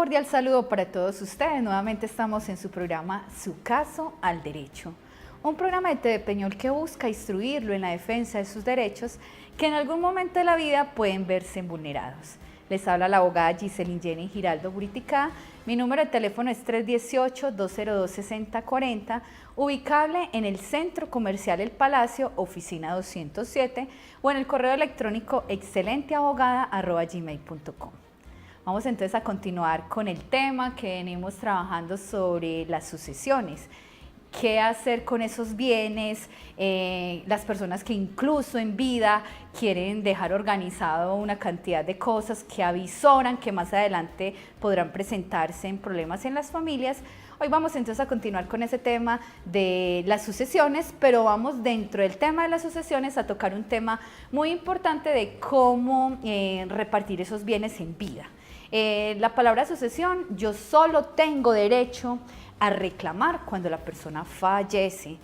cordial saludo para todos ustedes. Nuevamente estamos en su programa Su Caso al Derecho, un programa de TV Peñol que busca instruirlo en la defensa de sus derechos que en algún momento de la vida pueden verse vulnerados. Les habla la abogada Giselin Jenny Giraldo Buriticá. Mi número de teléfono es 318-202-6040, ubicable en el Centro Comercial El Palacio, oficina 207, o en el correo electrónico excelenteabogada@gmail.com. Vamos entonces a continuar con el tema que venimos trabajando sobre las sucesiones. ¿Qué hacer con esos bienes? Las personas que incluso en vida quieren dejar organizado una cantidad de cosas que avisoran que más adelante podrán presentarse en problemas en las familias. Hoy vamos entonces a continuar con ese tema de las sucesiones, pero vamos dentro del tema de las sucesiones a tocar un tema muy importante de cómo repartir esos bienes en vida. La palabra sucesión, yo solo tengo derecho a reclamar cuando la persona fallece.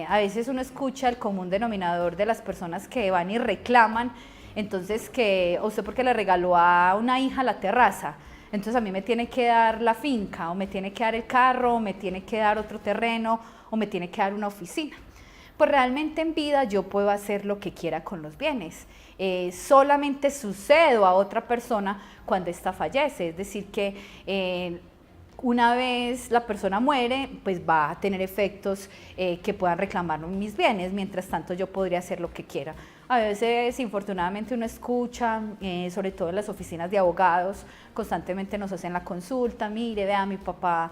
A veces uno escucha el común denominador de las personas que van y reclaman, entonces que usted porque le regaló a una hija la terraza, entonces a mí me tiene que dar la finca, o me tiene que dar el carro, o me tiene que dar otro terreno, o me tiene que dar una oficina. Pues realmente en vida yo puedo hacer lo que quiera con los bienes. Solamente sucedo a otra persona cuando ésta fallece, es decir que una vez la persona muere, pues va a tener efectos que puedan reclamar mis bienes, mientras tanto yo podría hacer lo que quiera. A veces, infortunadamente, uno escucha, sobre todo en las oficinas de abogados, constantemente nos hacen la consulta, mire, vea, mi papá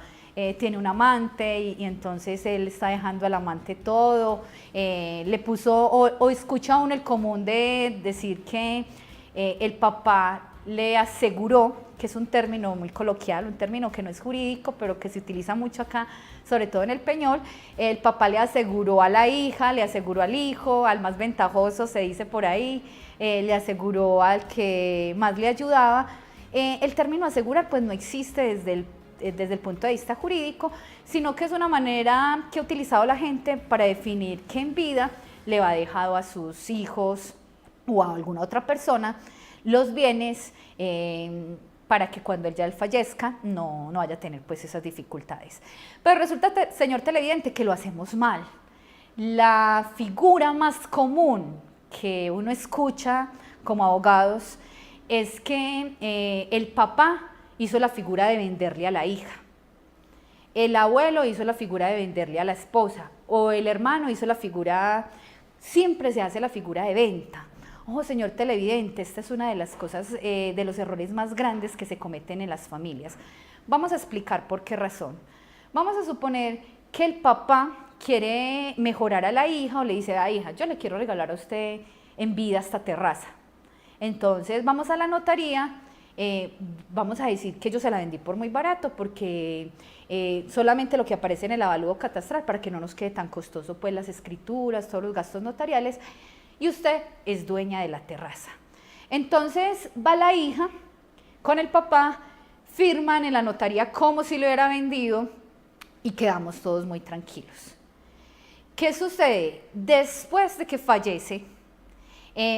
tiene un amante y entonces él está dejando al amante todo, le puso, o escucha uno el común de decir que el papá le aseguró, que es un término muy coloquial, un término que no es jurídico, pero que se utiliza mucho acá, sobre todo en el Peñol. El papá le aseguró a la hija, le aseguró al hijo, al más ventajoso se dice por ahí, le aseguró al que más le ayudaba. El término asegurar pues no existe desde el punto de vista jurídico, sino que es una manera que ha utilizado la gente para definir que en vida le va dejado a sus hijos o a alguna otra persona los bienes para que cuando él ya fallezca no vaya a tener pues esas dificultades. Pero resulta, señor televidente, que lo hacemos mal. La figura más común que uno escucha como abogados es que el papá hizo la figura de venderle a la hija, el abuelo hizo la figura de venderle a la esposa, o el hermano hizo la figura, siempre se hace la figura de venta. Ojo, señor televidente, esta es una de las cosas, de los errores más grandes que se cometen en las familias. Vamos a explicar por qué razón. Vamos a suponer que el papá quiere mejorar a la hija o le dice, hija, yo le quiero regalar a usted en vida esta terraza. Entonces vamos a la notaría, vamos a decir que yo se la vendí por muy barato porque solamente lo que aparece en el avalúo catastral para que no nos quede tan costoso pues las escrituras, todos los gastos notariales, y usted es dueña de la terraza. Entonces va la hija con el papá, firman en la notaría como si lo hubiera vendido y quedamos todos muy tranquilos. ¿Qué sucede? Después de que fallece,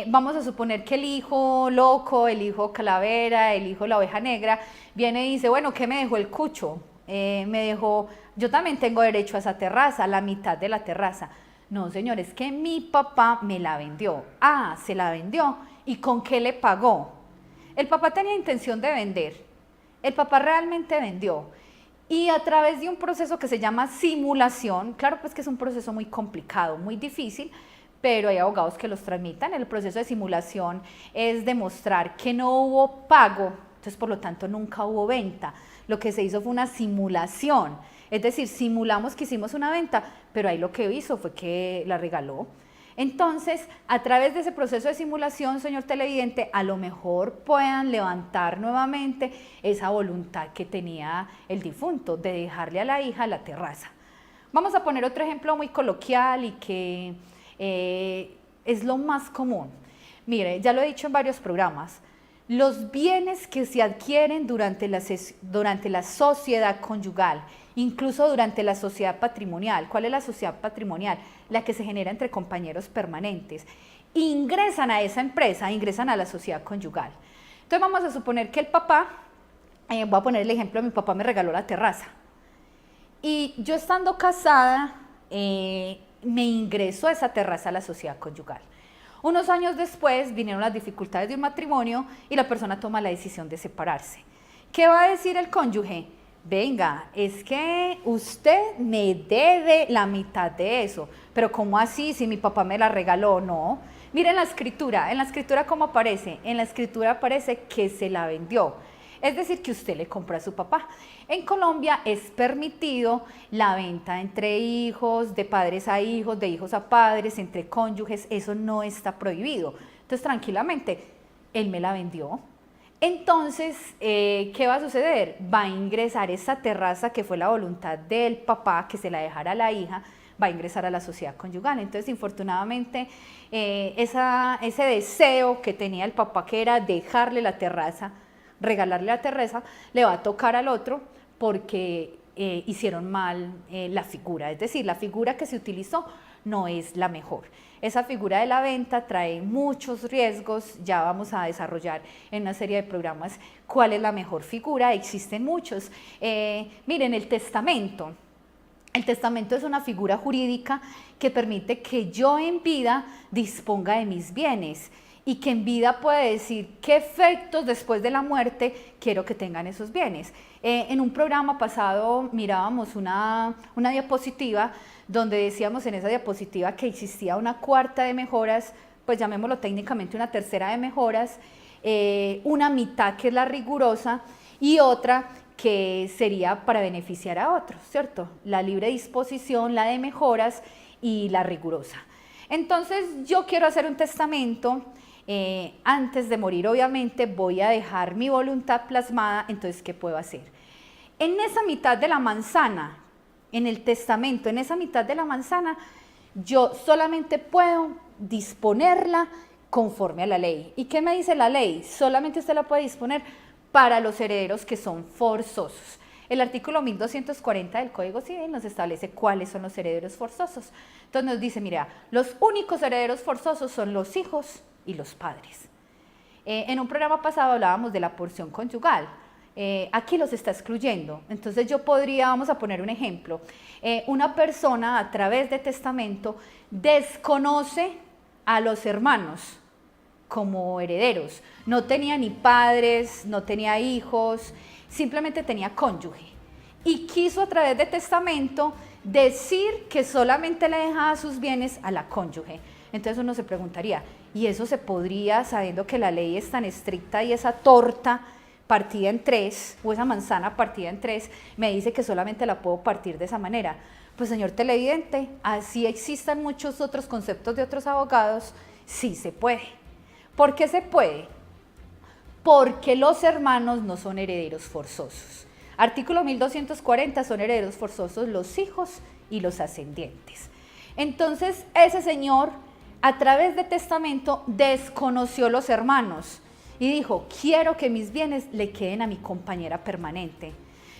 vamos a suponer que el hijo loco, el hijo calavera, el hijo la oveja negra, viene y dice, bueno, ¿qué me dejó el cucho? Me dejó, yo también tengo derecho a esa terraza, a la mitad de la terraza. No, señor, es que mi papá me la vendió. Ah, se la vendió. ¿Y con qué le pagó? El papá tenía intención de vender. El papá realmente vendió. Y a través de un proceso que se llama simulación, claro pues que es un proceso muy complicado, muy difícil, pero hay abogados que los tramitan. El proceso de simulación es demostrar que no hubo pago, entonces por lo tanto nunca hubo venta. Lo que se hizo fue una simulación. Es decir, simulamos que hicimos una venta, pero ahí lo que hizo fue que la regaló. Entonces, a través de ese proceso de simulación, señor televidente, a lo mejor puedan levantar nuevamente esa voluntad que tenía el difunto de dejarle a la hija la terraza. Vamos a poner otro ejemplo muy coloquial y que es lo más común. Mire, ya lo he dicho en varios programas, los bienes que se adquieren durante la sociedad conyugal, incluso durante la sociedad patrimonial. ¿Cuál es la sociedad patrimonial? La que se genera entre compañeros permanentes. Ingresan a esa empresa, ingresan a la sociedad conyugal. Entonces vamos a suponer que el papá voy a poner el ejemplo, mi papá me regaló la terraza. Y yo estando casada, me ingresó esa terraza a la sociedad conyugal. Unos años después vinieron las dificultades de un matrimonio y la persona toma la decisión de separarse. ¿Qué va a decir el cónyuge? Venga, es que usted me debe la mitad de eso, pero ¿cómo así si mi papá me la regaló? No. Miren la escritura, ¿cómo aparece? En la escritura aparece que se la vendió, es decir, que usted le compró a su papá. En Colombia es permitido la venta entre hijos, de padres a hijos, de hijos a padres, entre cónyuges, eso no está prohibido. Entonces, tranquilamente, él me la vendió. Entonces, ¿qué va a suceder? Va a ingresar esa terraza que fue la voluntad del papá, que se la dejara a la hija, va a ingresar a la sociedad conyugal. Entonces, infortunadamente, ese deseo que tenía el papá, que era dejarle la terraza, regalarle la terraza, le va a tocar al otro porque hicieron mal la figura. Es decir, la figura que se utilizó no es la mejor. Esa figura de la venta trae muchos riesgos, ya vamos a desarrollar en una serie de programas cuál es la mejor figura, existen muchos. Miren, el testamento. El testamento es una figura jurídica que permite que yo en vida disponga de mis bienes y que en vida puede decir qué efectos después de la muerte quiero que tengan esos bienes. En un programa pasado mirábamos una diapositiva donde decíamos en esa diapositiva que existía una cuarta de mejoras, pues llamémoslo técnicamente una tercera de mejoras, una mitad que es la rigurosa y otra que sería para beneficiar a otros, ¿cierto? La libre disposición, la de mejoras y la rigurosa. Entonces yo quiero hacer un testamento, antes de morir obviamente voy a dejar mi voluntad plasmada, entonces ¿qué puedo hacer? En esa mitad de la manzana, en el testamento, en esa mitad de la manzana, yo solamente puedo disponerla conforme a la ley. ¿Y qué me dice la ley? Solamente usted la puede disponer para los herederos que son forzosos. El artículo 1240 del Código Civil nos establece cuáles son los herederos forzosos. Entonces nos dice, mira, los únicos herederos forzosos son los hijos y los padres. En un programa pasado hablábamos de la porción conyugal. Aquí los está excluyendo. Entonces yo podría, vamos a poner un ejemplo, una persona a través de testamento desconoce a los hermanos como herederos. No tenía ni padres, no tenía hijos, simplemente tenía cónyuge. Y quiso a través de testamento decir que solamente le dejaba sus bienes a la cónyuge. Entonces uno se preguntaría, ¿y eso se podría, sabiendo que la ley es tan estricta y esa torta partida en tres, o esa manzana partida en tres, me dice que solamente la puedo partir de esa manera? Pues señor televidente, así existan muchos otros conceptos de otros abogados, sí se puede. ¿Por qué se puede? Porque los hermanos no son herederos forzosos. Artículo 1240 son herederos forzosos los hijos y los ascendientes. Entonces ese señor a través de testamento desconoció los hermanos y dijo, quiero que mis bienes le queden a mi compañera permanente,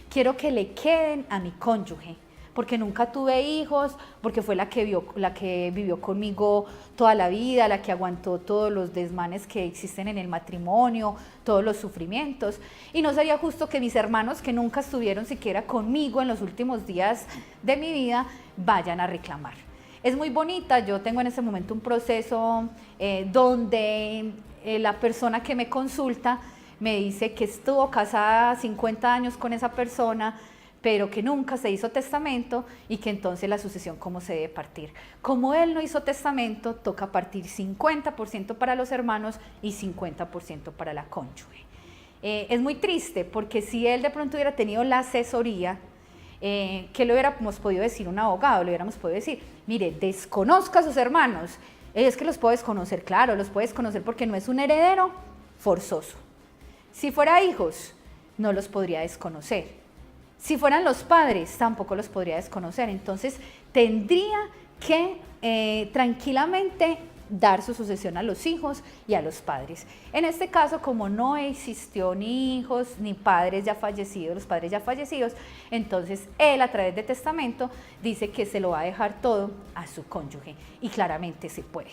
quiero que le queden a mi cónyuge, porque nunca tuve hijos, porque fue la que vivió conmigo toda la vida, la que aguantó todos los desmanes que existen en el matrimonio, todos los sufrimientos, y no sería justo que mis hermanos que nunca estuvieron siquiera conmigo en los últimos días de mi vida vayan a reclamar. Es muy bonita, yo tengo en este momento un proceso donde la persona que me consulta me dice que estuvo casada 50 años con esa persona, pero que nunca se hizo testamento y que entonces la sucesión cómo se debe partir. Como él no hizo testamento, toca partir 50% para los hermanos y 50% para la cónyuge. Es muy triste porque si él de pronto hubiera tenido la asesoría, ¿qué le hubiéramos podido decir un abogado? Le hubiéramos podido decir, mire, desconozca a sus hermanos. Es que los puedes conocer, claro, los puedes conocer porque no es un heredero forzoso. Si fuera hijos, no los podría desconocer. Si fueran los padres, tampoco los podría desconocer. Entonces, tendría que tranquilamente dar su sucesión a los hijos y a los padres. En este caso, como no existió ni hijos ni padres ya fallecidos, los padres ya fallecidos, entonces él a través de testamento dice que se lo va a dejar todo a su cónyuge y claramente se puede.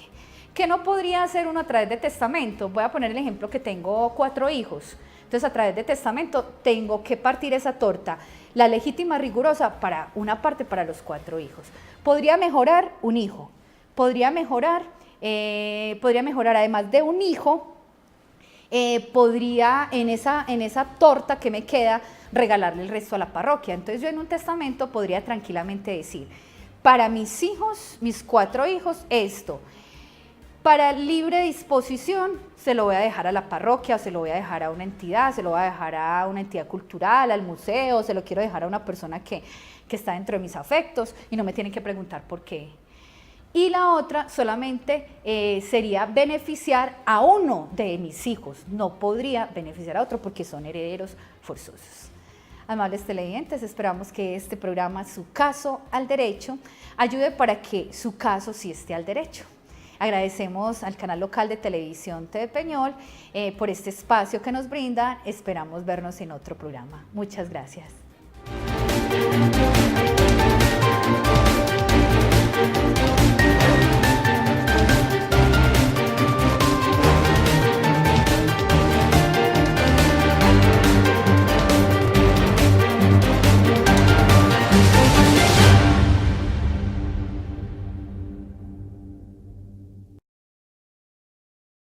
¿Qué no podría hacer uno a través de testamento? Voy a poner el ejemplo que tengo 4 hijos, Entonces, a través de testamento tengo que partir esa torta, la legítima rigurosa, para una parte para los 4 hijos. Podría mejorar un hijo, podría mejorar además de un hijo, podría en esa torta que me queda regalarle el resto a la parroquia. Entonces yo en un testamento podría tranquilamente decir, para mis hijos, mis 4 hijos, esto. Para libre disposición se lo voy a dejar a la parroquia, se lo voy a dejar a una entidad, se lo voy a dejar a una entidad cultural, al museo, se lo quiero dejar a una persona que está dentro de mis afectos y no me tienen que preguntar por qué. Y la otra solamente sería beneficiar a uno de mis hijos, no podría beneficiar a otro porque son herederos forzosos. Amables televidentes, esperamos que este programa, Su Caso al Derecho, ayude para que su caso sí esté al derecho. Agradecemos al canal local de televisión TV Peñol por este espacio que nos brinda. Esperamos vernos en otro programa. Muchas gracias.